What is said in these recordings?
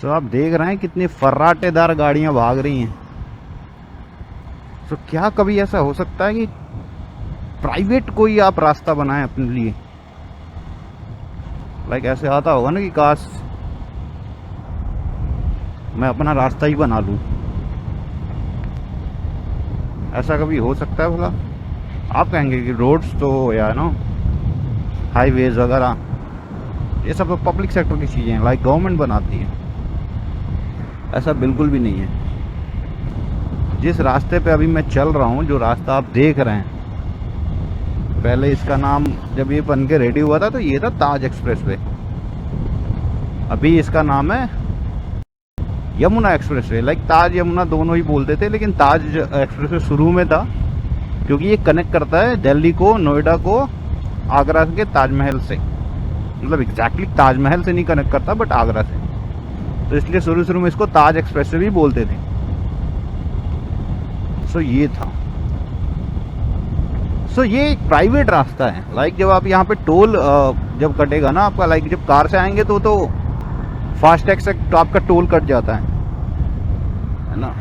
तो आप देख रहे हैं कितनी फर्राटेदार गाड़ियां भाग रही हैं। तो क्या कभी ऐसा हो सकता है कि प्राइवेट कोई आप रास्ता बनाएं अपने लिए? लाइक ऐसे आता होगा ना कि काश मैं अपना रास्ता ही बना लूं। ऐसा कभी हो सकता है भला? आप कहेंगे कि रोड्स तो या नो हाईवेज वगैरह ये सब तो पब्लिक सेक्टर की चीज़ें हैं, लाइक गवर्नमेंट बनाती है। ऐसा बिल्कुल भी नहीं है। जिस रास्ते पे अभी मैं चल रहा हूँ, जो रास्ता आप देख रहे हैं, पहले इसका नाम जब ये बन के रेडी हुआ था तो ये था ताज एक्सप्रेसवे। अभी इसका नाम है यमुना एक्सप्रेसवे। लाइक ताज यमुना दोनों ही बोलते थे, लेकिन ताज एक्सप्रेसवे शुरू में था क्योंकि ये कनेक्ट करता है दिल्ली को, नोएडा को आगरा के ताजमहल से। मतलब एग्जैक्टली ताजमहल से नहीं कनेक्ट करता, बट आगरा से। तो इसलिए शुरू में इसको ताज एक्सप्रेसवे भी बोलते थे। सो ये था। सो ये एक प्राइवेट रास्ता है। लाइक जब आप यहाँ पे टोल जब कटेगा ना आपका, लाइक जब कार से आएंगे तो फास्टैग से तो आपका टोल कट जाता है ना।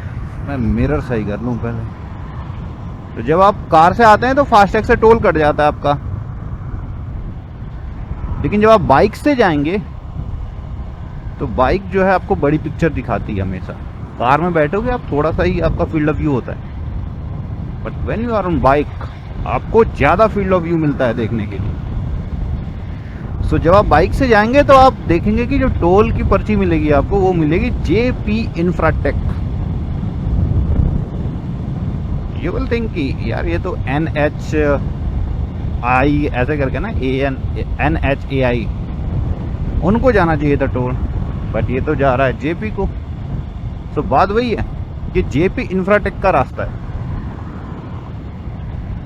मैं मिरर सही कर लूँ पहले। तो जब आप कार से आते हैं तो फास्टैग से टोल कट जाता है आपका। लेकिन जब आप बाइक से जाएंगे तो बाइक जो है आपको बड़ी पिक्चर दिखाती है हमेशा। कार में बैठोगे आप, थोड़ा सा ही आपका फील्ड ऑफ व्यू होता है, but when you are on bike आपको ज़्यादा फील्ड ऑफ व्यू मिलता है देखने के लिए। सो जब आप बाइक से जाएंगे तो आप देखेंगे कि जो टोल की पर्ची मिलेगी आपको, वो मिलेगी JP Infratech. You will think कि यार ये तो NHAI ऐसे करके ना, NHAI उनको जाना चाहिए था टोल, बट ये तो जा रहा है जेपी को। तो बात वही है कि जेपी इंफ्राटेक का रास्ता है।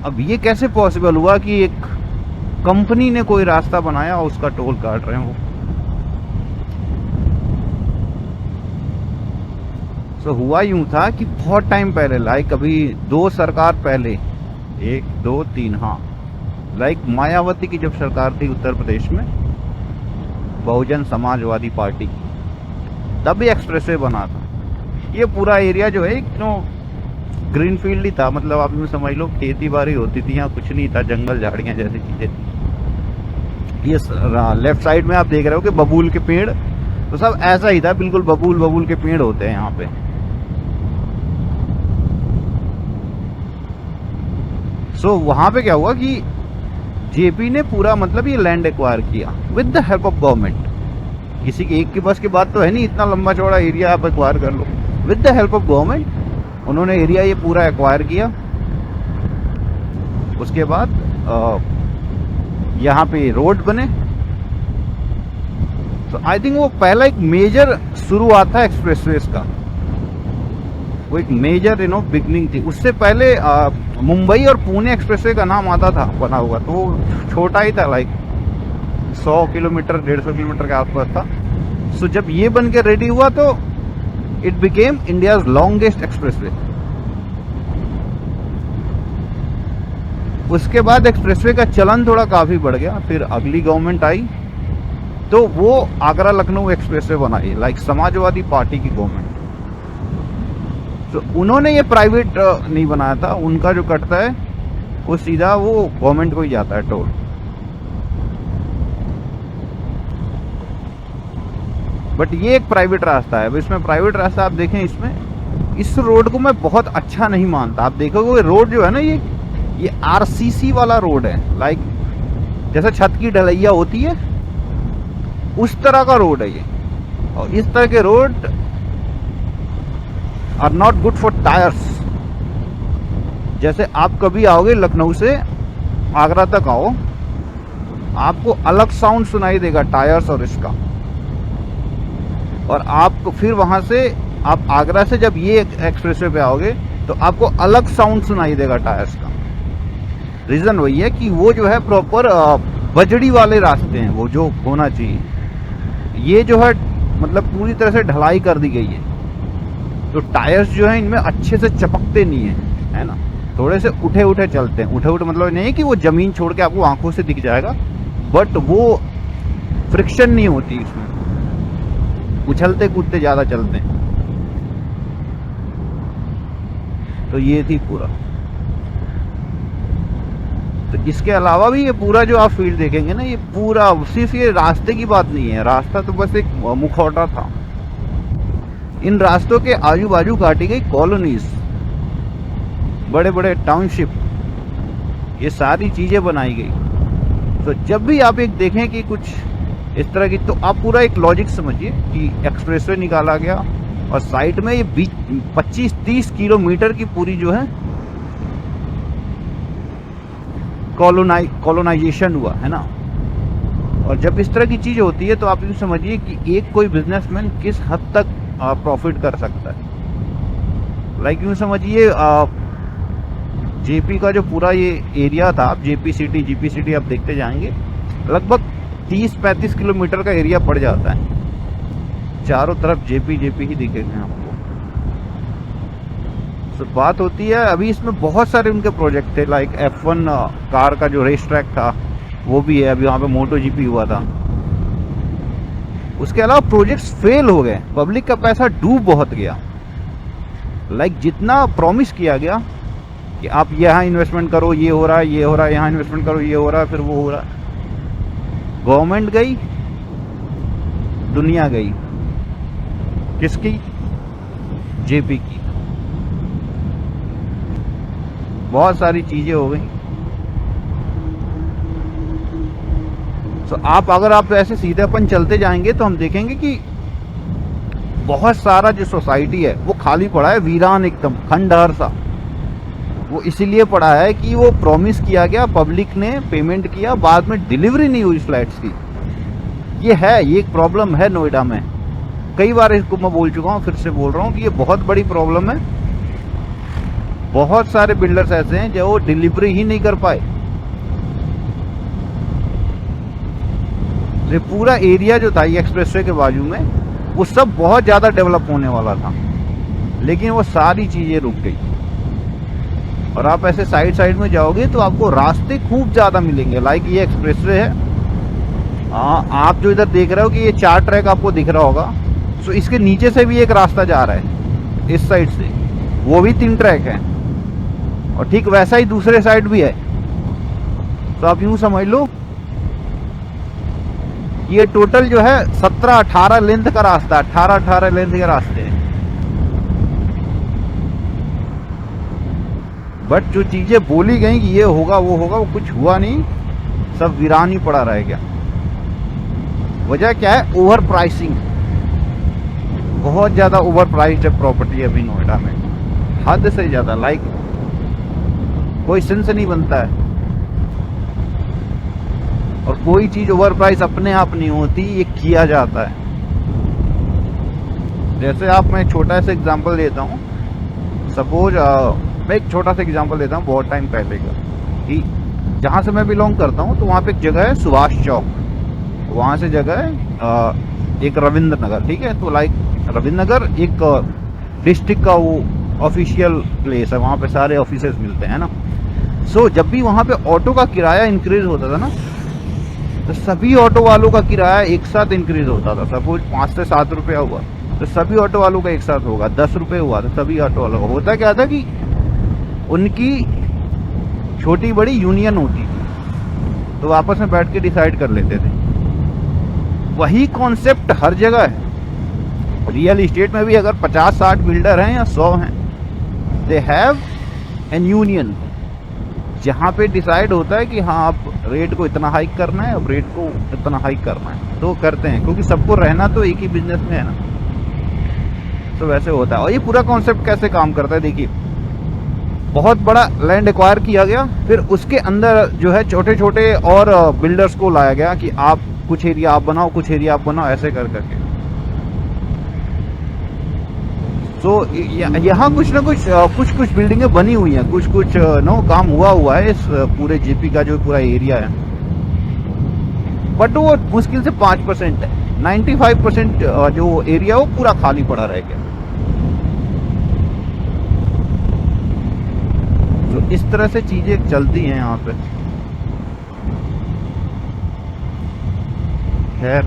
अब ये कैसे पॉसिबल हुआ कि एक कंपनी ने कोई रास्ता बनाया और उसका टोल काट रहे हैं वो? तो हुआ यूं था कि बहुत टाइम पहले, लाइक अभी 2 सरकार पहले, 1 2 3, हाँ, लाइक मायावती की जब सरकार थी उत्तर प्रदेश में, बहुजन समाजवादी पार्टी की, तब भी एक्सप्रेसवे बना था। ये पूरा एरिया जो है ग्रीन फील्ड ही था। मतलब आप यूँ समझ लो खेती बाड़ी होती थी, यहाँ कुछ नहीं था, जंगल झाड़ियाँ जैसी चीजें थी। ये लेफ्ट साइड में आप देख रहे हो कि बबूल के पेड़, तो सब ऐसा ही था, बिल्कुल बबूल के पेड़ होते हैं यहाँ पे। सो वहां पे क्या हुआ कि जेपी ने पूरा मतलब ये लैंड एक्वायर किया with the help of government. किसी के एक के बस की बात तो है नहीं, इतना लंबा चौड़ा एरिया आप एक्वायर कर लो। With the help of government उन्होंने एरिया ये पूरा एक्वायर किया। उसके बाद यहाँ पे रोड बने। तो आई थिंक वो पहला एक मेजर शुरुआत था एक्सप्रेसवेज का, वो एक मेजर बिगनिंग थी। उससे पहले मुंबई और पुणे एक्सप्रेसवे का नाम आता था बना हुआ, तो वो छोटा ही था, लाइक 100 किलोमीटर 150 किलोमीटर के आसपास था। सो जब ये बन के रेडी हुआ तो it became India's longest expressway. उसके बाद एक्सप्रेसवे का चलन थोड़ा काफी बढ़ गया। फिर अगली गवर्नमेंट आई तो वो आगरा लखनऊ एक्सप्रेसवे बनाई, लाइक समाजवादी पार्टी की गवर्नमेंट। तो उन्होंने ये प्राइवेट नहीं बनाया था। उनका जो कटता है वो सीधा वो गवर्नमेंट को ही जाता है टोल। बट ये एक प्राइवेट रास्ता है। अब इसमें प्राइवेट रास्ता आप देखें, इसमें इस रोड को मैं बहुत अच्छा नहीं मानता। आप देखोगे रोड जो है ना, ये आरसीसी वाला रोड है, लाइक जैसे छत की ढलैया होती है उस तरह का रोड है ये। और इस तरह के road are not good for tyres. जैसे आप कभी आओगे लखनऊ से आगरा तक आओ, आपको अलग साउंड सुनाई देगा टायर्स और इसका। और आपको फिर वहां से आप आगरा से जब ये एक्सप्रेसवे पे आओगे तो आपको अलग साउंड सुनाई देगा टायर्स का। रीजन वही है कि वो जो है प्रॉपर बजड़ी वाले रास्ते हैं, वो जो होना चाहिए। ये जो है मतलब पूरी तरह से ढलाई कर दी गई है, तो टायर्स जो है इनमें अच्छे से चपकते नहीं है ना, थोड़े से उठे उठे चलते हैं। उठे उठे मतलब नहीं है कि वो जमीन छोड़ के आपको आंखों से दिख जाएगा, बट वो फ्रिक्शन नहीं होती इसमें। उछलते कूदते ज़्यादा चलते हैं। तो ये थी पूरा। तो इसके अलावा भी ये पूरा जो आप फील्ड देखेंगे ना, ये पूरा सिर्फ ये रास्ते की बात नहीं है, रास्ता तो बस एक मुखौटा था। इन रास्तों के आजू बाजू काटी गई कॉलोनीज, बड़े बड़े टाउनशिप, ये सारी चीजें बनाई गई। तो जब भी आप एक देखें कि कुछ इस तरह की, तो आप पूरा एक लॉजिक समझिए कि एक्सप्रेसवे निकाला गया और साइड में ये 25-30 किलोमीटर की पूरी जो है कॉलोनाइजेशन हुआ है ना। और जब इस तरह की चीज होती है तो आप यूँ समझिए कि एक कोई बिजनेसमैन किस हद तक प्रॉफिट कर सकता है। लाइक यूँ समझिए जेपी का जो पूरा ये एरिया था, आप जेपी सिटी जीपी सिटी आप देखते जाएंगे, लगभग 30-35 किलोमीटर का एरिया पड़ जाता है। चारों तरफ जेपी जेपी ही दिखेंगे आपको। तो बात होती है, अभी इसमें बहुत सारे उनके प्रोजेक्ट थे, लाइक F1 कार का जो रेस ट्रैक था वो भी है, अभी वहाँ पे मोटो जीपी हुआ था। उसके अलावा प्रोजेक्ट्स फेल हो गए, पब्लिक का पैसा डूब बहुत गया। लाइक जितना प्रॉमिस किया गया कि आप यहाँ इन्वेस्टमेंट करो, ये हो रहा है, ये हो रहा है, यहाँ इन्वेस्टमेंट करो, ये हो रहा है, फिर वो हो रहा है। गवर्नमेंट गई, दुनिया गई। किसकी? जेपी की। बहुत सारी चीजें हो गई। तो अगर आप ऐसे सीधे अपन चलते जाएंगे तो हम देखेंगे कि बहुत सारा जो सोसाइटी है वो खाली पड़ा है, वीरान, एकदम खंडहर सा। वो इसीलिए पड़ा है कि वो प्रॉमिस किया गया, पब्लिक ने पेमेंट किया, बाद में डिलीवरी नहीं हुई फ्लैट्स की। ये एक प्रॉब्लम है नोएडा में। कई बार इसको मैं बोल चुका हूँ, फिर से बोल रहा हूँ कि ये बहुत बड़ी प्रॉब्लम है। बहुत सारे बिल्डर्स ऐसे हैं जो वो डिलीवरी ही नहीं कर पाए। ये पूरा एरिया जो था ये एक्सप्रेसवे के बाजू में, वो सब बहुत ज़्यादा डेवलप होने वाला था, लेकिन वो सारी चीज़ें रुक गई। और आप ऐसे साइड में जाओगे तो आपको रास्ते खूब ज़्यादा मिलेंगे। लाइक ये एक्सप्रेसवे है, आप जो इधर देख रहे हो कि ये 4 ट्रैक आपको दिख रहा होगा, तो इसके नीचे से भी एक रास्ता जा रहा है इस साइड से, वो भी 3 ट्रैक है। और ठीक वैसा ही दूसरे साइड भी है। तो आप यूं समझ लो ये टोटल जो है 17-18 लेंथ का रास्ता, 18 लेंथ के रास्ते हैं। बट जो चीजें बोली गई कि ये होगा वो होगा, वो कुछ हुआ नहीं, सब वीरान ही पड़ा रह गया। वजह क्या है? Over pricing. बहुत ज्यादा ओवर प्राइस्ड है प्रॉपर्टी अभी नोएडा में, हद से ज्यादा। लाइक कोई सेंस नहीं बनता है। और कोई चीज ओवर प्राइस अपने आप नहीं होती, ये किया जाता है। जैसे मैं एक छोटा सा एग्जांपल देता हूँ। सपोज मैं एक छोटा सा एग्जांपल देता हूँ बहुत टाइम पहले का, कि जहाँ से मैं बिलोंग करता हूँ तो वहाँ पे एक जगह है सुभाष चौक, वहाँ से जगह है एक रविंद्र नगर, ठीक है। तो लाइक रविंद्र नगर एक डिस्ट्रिक्ट का वो ऑफिशियल प्लेस है, वहाँ पे सारे ऑफिसेज मिलते हैं ना। सो जब भी वहाँ पे ऑटो का किराया इंक्रीज होता था ना, तो सभी ऑटो वालों का किराया एक साथ इंक्रीज होता था। सपोज 5 से 7 रुपया हुआ तो सभी ऑटो वालों का एक साथ होगा। 10 रुपये हुआ तो सभी ऑटो वालों का। होता क्या था कि उनकी छोटी बड़ी यूनियन होती थी, तो आपस में बैठ के डिसाइड कर लेते थे। वही कॉन्सेप्ट हर जगह है। रियल इस्टेट में भी अगर 50-60 बिल्डर हैं या 100 हैं, दे हैव एन यूनियन, जहाँ पे डिसाइड होता है कि हाँ आप रेट को इतना हाइक करना है, अब रेट को इतना हाइक करना है, तो करते हैं, क्योंकि सबको रहना तो एक ही बिजनेस में है ना। तो वैसे होता है। और ये पूरा कॉन्सेप्ट कैसे काम करता है, देखिए, बहुत बड़ा लैंड एक्वायर किया गया, फिर उसके अंदर जो है छोटे छोटे और बिल्डर्स को लाया गया कि आप कुछ एरिया आप बनाओ, कुछ एरिया आप बनाओ, ऐसे कर करके। तो यहाँ कुछ ना कुछ बिल्डिंगें बनी हुई हैं, कुछ काम हुआ है इस पूरे जेपी का जो पूरा एरिया है। बट वो मुश्किल से 5% है। 95% जो एरिया वो पूरा खाली पड़ा रह गया। तो इस तरह से चीजें चलती हैं यहाँ पे। खैर